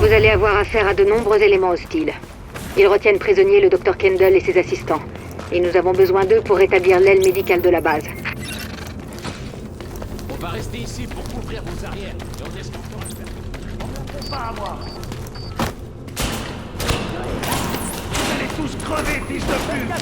Vous allez avoir affaire à de nombreux éléments hostiles. Ils retiennent prisonniers le Dr Kendall et ses assistants. Et nous avons besoin d'eux pour rétablir l'aile médicale de la base. On va rester ici pour couvrir vos arrières. Et on escortera le faire. On ne fait pas à moi. Vous allez tous crever, fils de pute!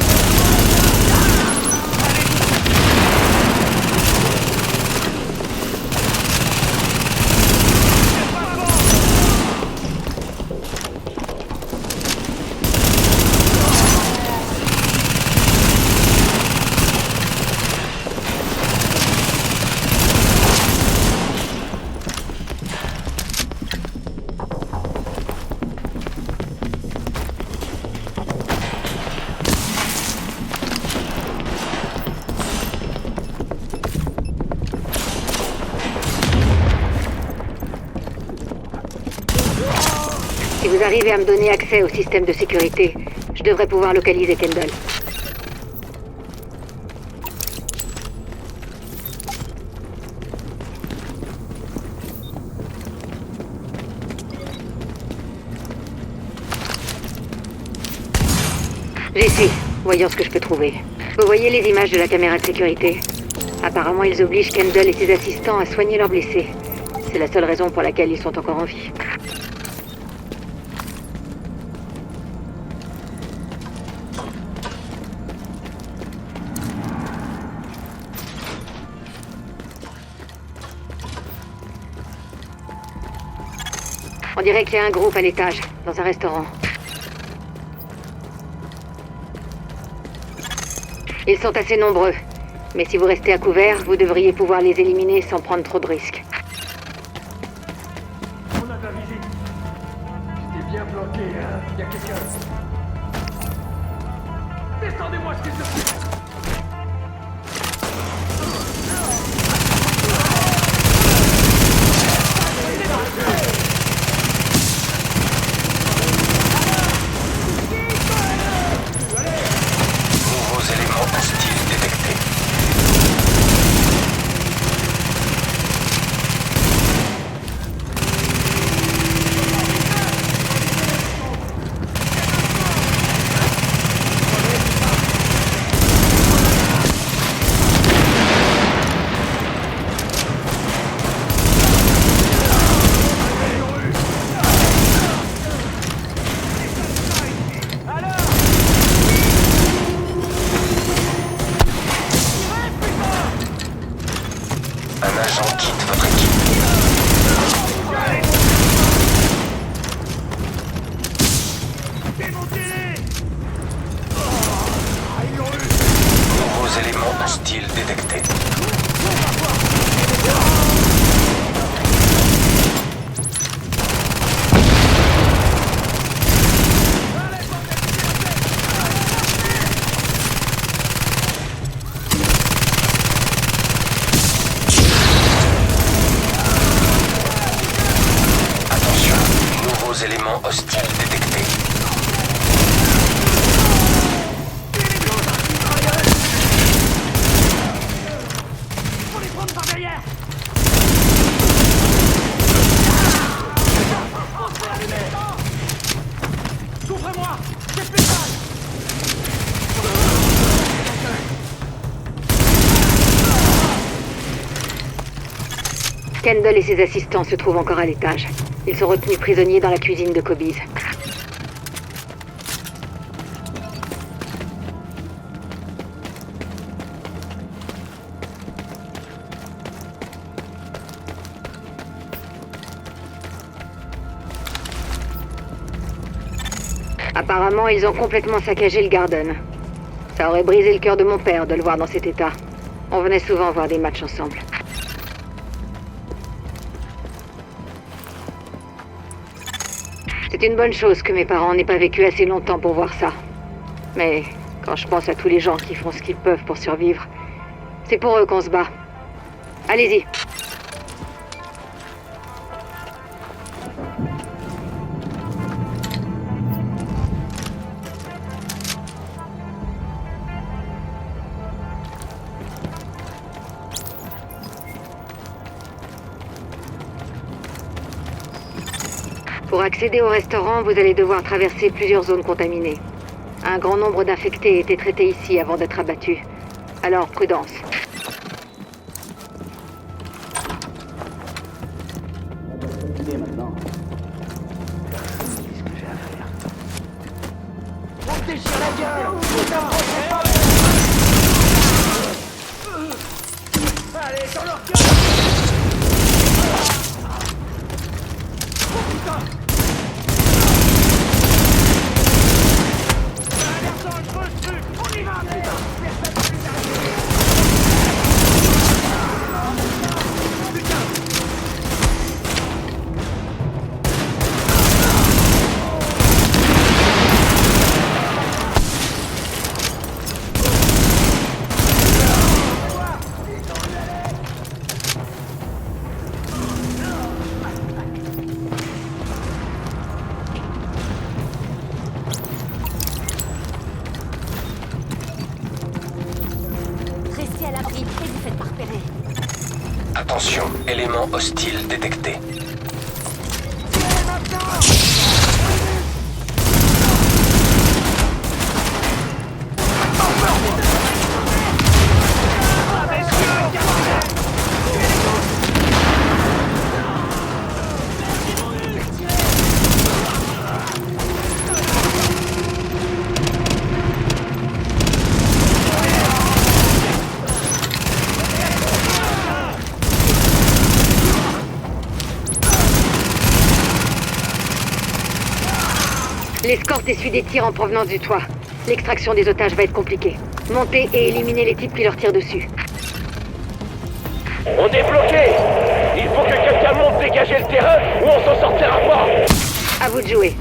Si vous arrivez à me donner accès au système de sécurité, je devrais pouvoir localiser Kendall. J'y suis. Voyons ce que je peux trouver. Vous voyez les images de la caméra de sécurité? Apparemment, ils obligent Kendall et ses assistants à soigner leurs blessés. C'est la seule raison pour laquelle ils sont encore en vie. On dirait qu'il y a un groupe à l'étage, dans un restaurant. Ils sont assez nombreux. Mais si vous restez à couvert, vous devriez pouvoir les éliminer sans prendre trop de risques. On a de la visite. J'étais bien bloqué, hein. Il y a quelqu'un. Descendez-moi, s'il te plaît. Nouveaux éléments hostiles détectés. Un agent quitte votre équipe. Nouveaux éléments hostiles détectés. Attention, nouveaux éléments hostiles détectés. Faut les prendre par derrière. Couvre-moi. J'ai plus de balles. Kendall et ses assistants se trouvent encore à l'étage. Ils sont retenus prisonniers dans la cuisine de Kobe's. Apparemment, ils ont complètement saccagé le Garden. Ça aurait brisé le cœur de mon père de le voir dans cet état. On venait souvent voir des matchs ensemble. C'est une bonne chose que mes parents n'aient pas vécu assez longtemps pour voir ça. Mais quand je pense à tous les gens qui font ce qu'ils peuvent pour survivre, c'est pour eux qu'on se bat. Allez-y. Pour accéder au restaurant, vous allez devoir traverser plusieurs zones contaminées. Un grand nombre d'infectés étaient traités ici avant d'être abattus. Alors, prudence. Maintenant. Qu'est-ce que j'ai à faire? On me déchire la gueule! Allez, dans leur gueule! Oh putain! On y va, putain! Restez à l'abri et vous faites pas repérer. Attention, élément hostile détecté. L'escorte essuie des tirs en provenance du toit. L'extraction des otages va être compliquée. Montez et éliminez les types qui leur tirent dessus. On est bloqué! Il faut que quelqu'un monte dégager le terrain ou on s'en sortira pas! À vous de jouer.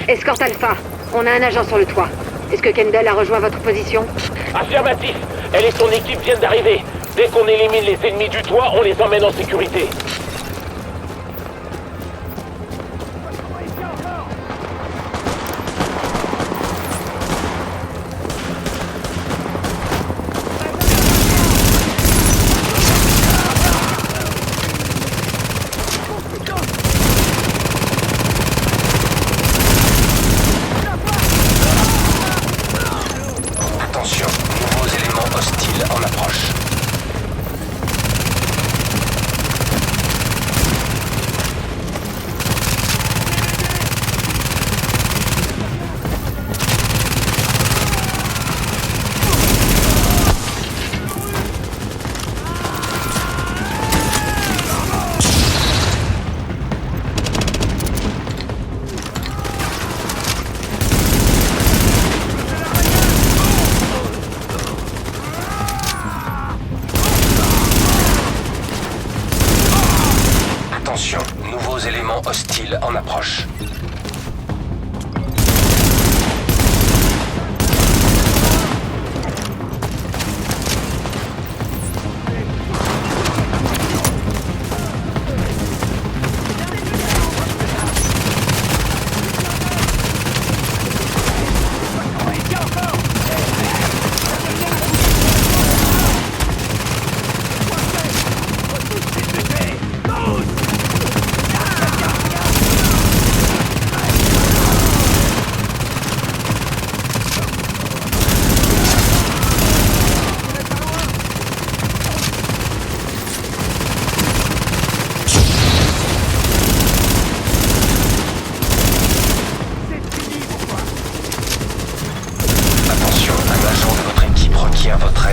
Escorte Alpha, on a un agent sur le toit. Est-ce que Kendall a rejoint votre position? Affirmatif! Elle et son équipe viennent d'arriver. Dès qu'on élimine les ennemis du toit, on les emmène en sécurité. Attention, nouveaux éléments hostiles en approche. Attention, nouveaux éléments hostiles en approche.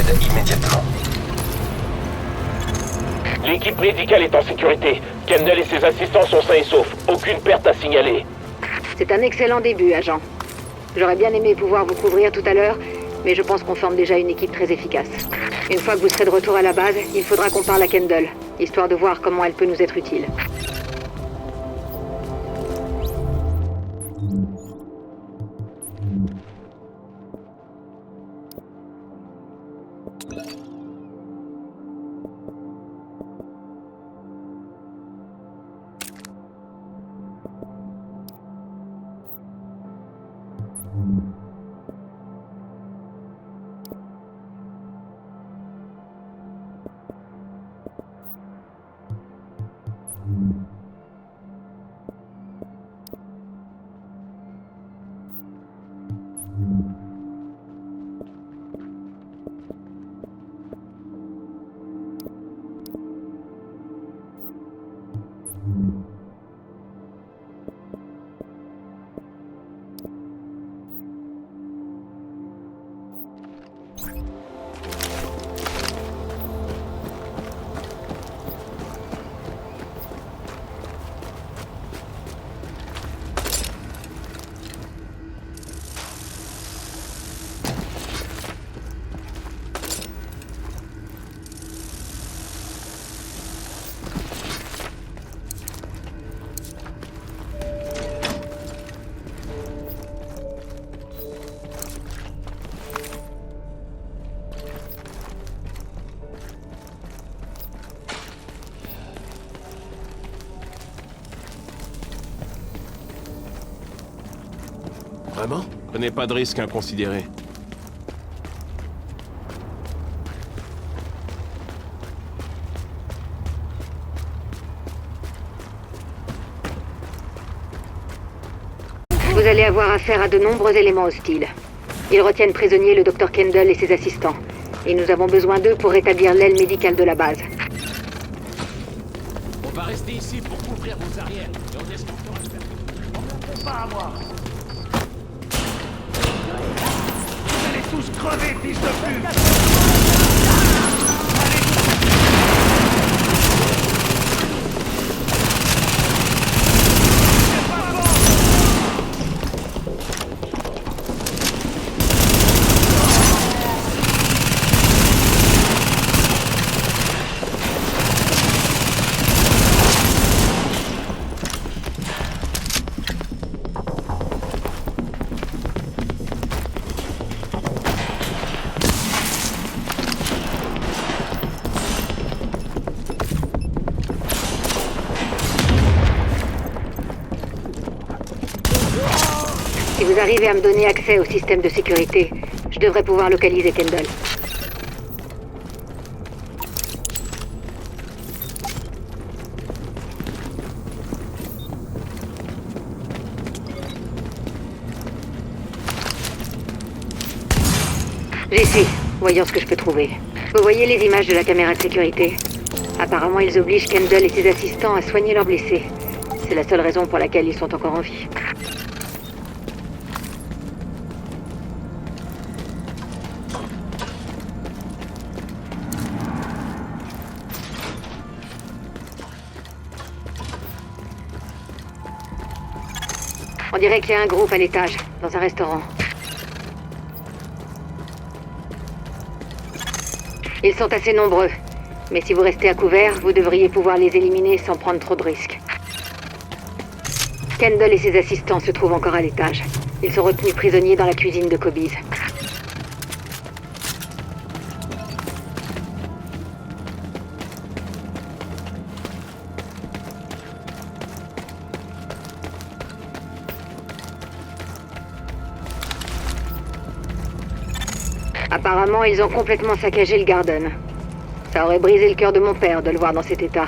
l'aide immédiatement. L'équipe médicale est en sécurité. Kendall et ses assistants sont sains et saufs. Aucune perte à signaler. C'est un excellent début, agent. J'aurais bien aimé pouvoir vous couvrir tout à l'heure, mais je pense qu'on forme déjà une équipe très efficace. Une fois que vous serez de retour à la base, il faudra qu'on parle à Kendall, histoire de voir comment elle peut nous être utile. Vraiment? Prenez pas de risques inconsidérés. Vous allez avoir affaire à de nombreux éléments hostiles. Ils retiennent prisonniers le Dr Kendall et ses assistants. Et nous avons besoin d'eux pour rétablir l'aile médicale de la base. On va rester ici pour couvrir vos arrières et on escortera le permis. Pas à moi. Vous allez tous crever, fils de pute. Si vous arrivez à me donner accès au système de sécurité, je devrais pouvoir localiser Kendall. J'y suis. Voyons ce que je peux trouver. Vous voyez les images de la caméra de sécurité? Apparemment, ils obligent Kendall et ses assistants à soigner leurs blessés. C'est la seule raison pour laquelle ils sont encore en vie. On dirait qu'il y a un groupe à l'étage, dans un restaurant. Ils sont assez nombreux, mais si vous restez à couvert, vous devriez pouvoir les éliminer sans prendre trop de risques. Kendall et ses assistants se trouvent encore à l'étage. Ils sont retenus prisonniers dans la cuisine de Kobe's. Apparemment, ils ont complètement saccagé le Garden. Ça aurait brisé le cœur de mon père de le voir dans cet état.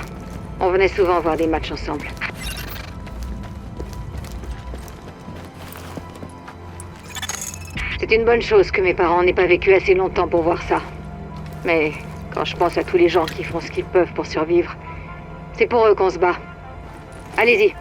On venait souvent voir des matchs ensemble. C'est une bonne chose que mes parents n'aient pas vécu assez longtemps pour voir ça. Mais quand je pense à tous les gens qui font ce qu'ils peuvent pour survivre, c'est pour eux qu'on se bat. Allez-y.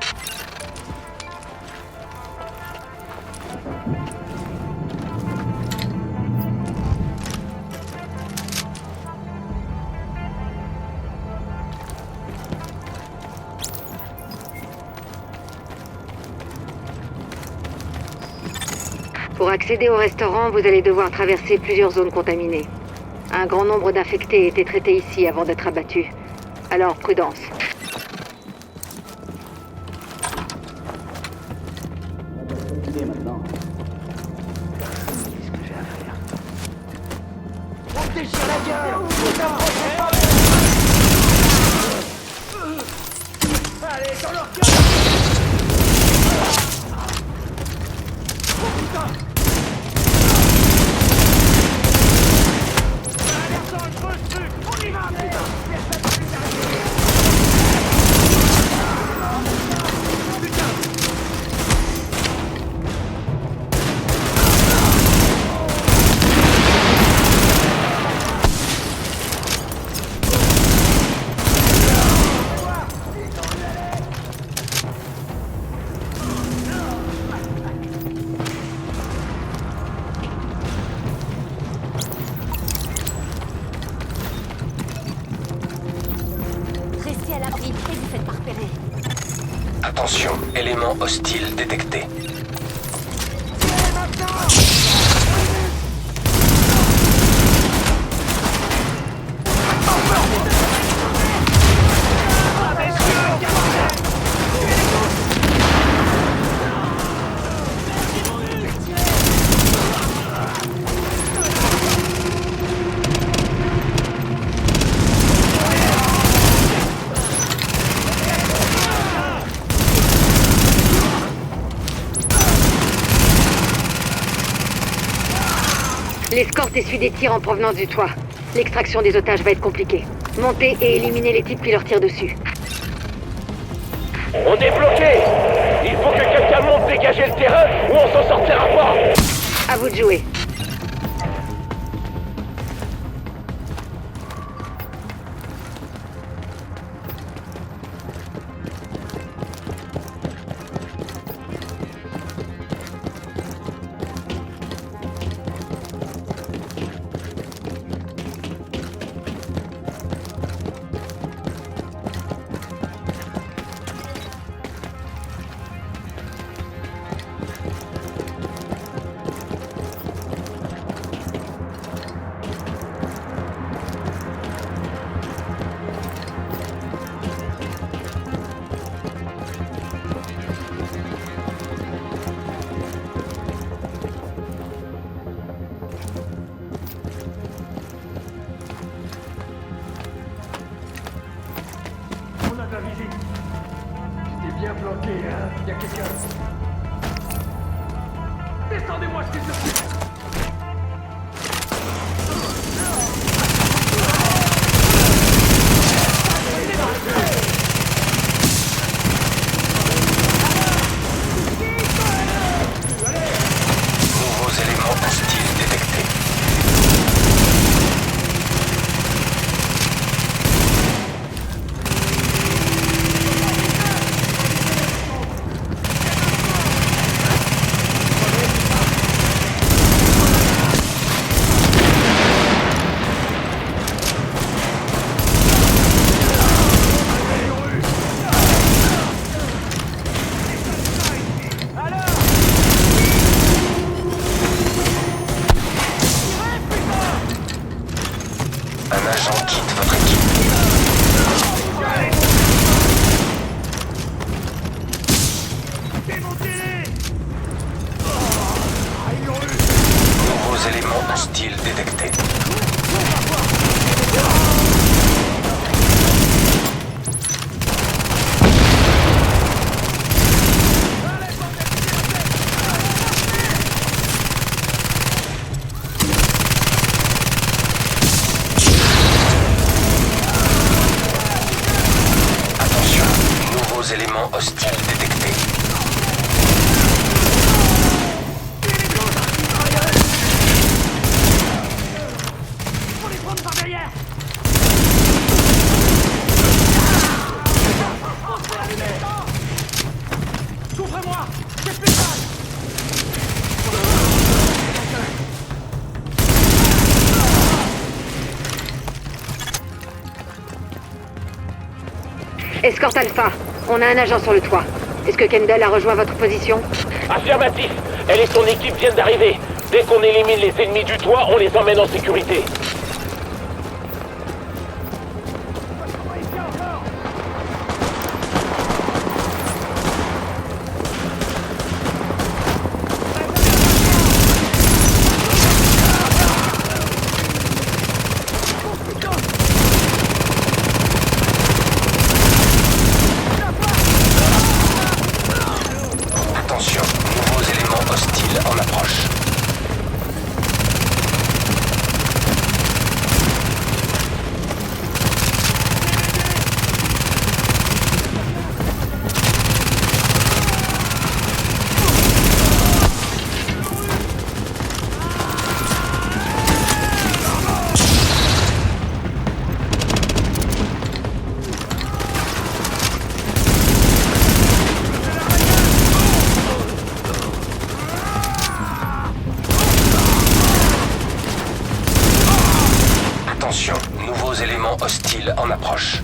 Pour accéder au restaurant, vous allez devoir traverser plusieurs zones contaminées. Un grand nombre d'infectés étaient traités ici avant d'être abattus. Alors, prudence. Idée maintenant. Restez à l'abri et vous faites pas repérer. Attention, élément hostile détecté. L'escorte essuie des tirs en provenance du toit. L'extraction des otages va être compliquée. Montez et éliminez les types qui leur tirent dessus. On est bloqué. Il faut que quelqu'un monte dégager le terrain ou on s'en sortira pas. À vous de jouer. Bien planqué, hein. Y a quelqu'un. Descendez-moi, s'il te plaît. Nouveaux éléments hostiles détectés. Un agent quitte votre équipe. Nouveaux éléments hostiles détectés. Attention, nouveaux éléments hostiles détectés. Couvrez-moi. C'est spécial. Escorte Alpha, on a un agent sur le toit. Est-ce que Kendall a rejoint votre position? Affirmatif. Elle et son équipe viennent d'arriver. Dès qu'on élimine les ennemis du toit, on les emmène en sécurité. Attention, nouveaux éléments hostiles en approche. Attention, nouveaux éléments hostiles en approche.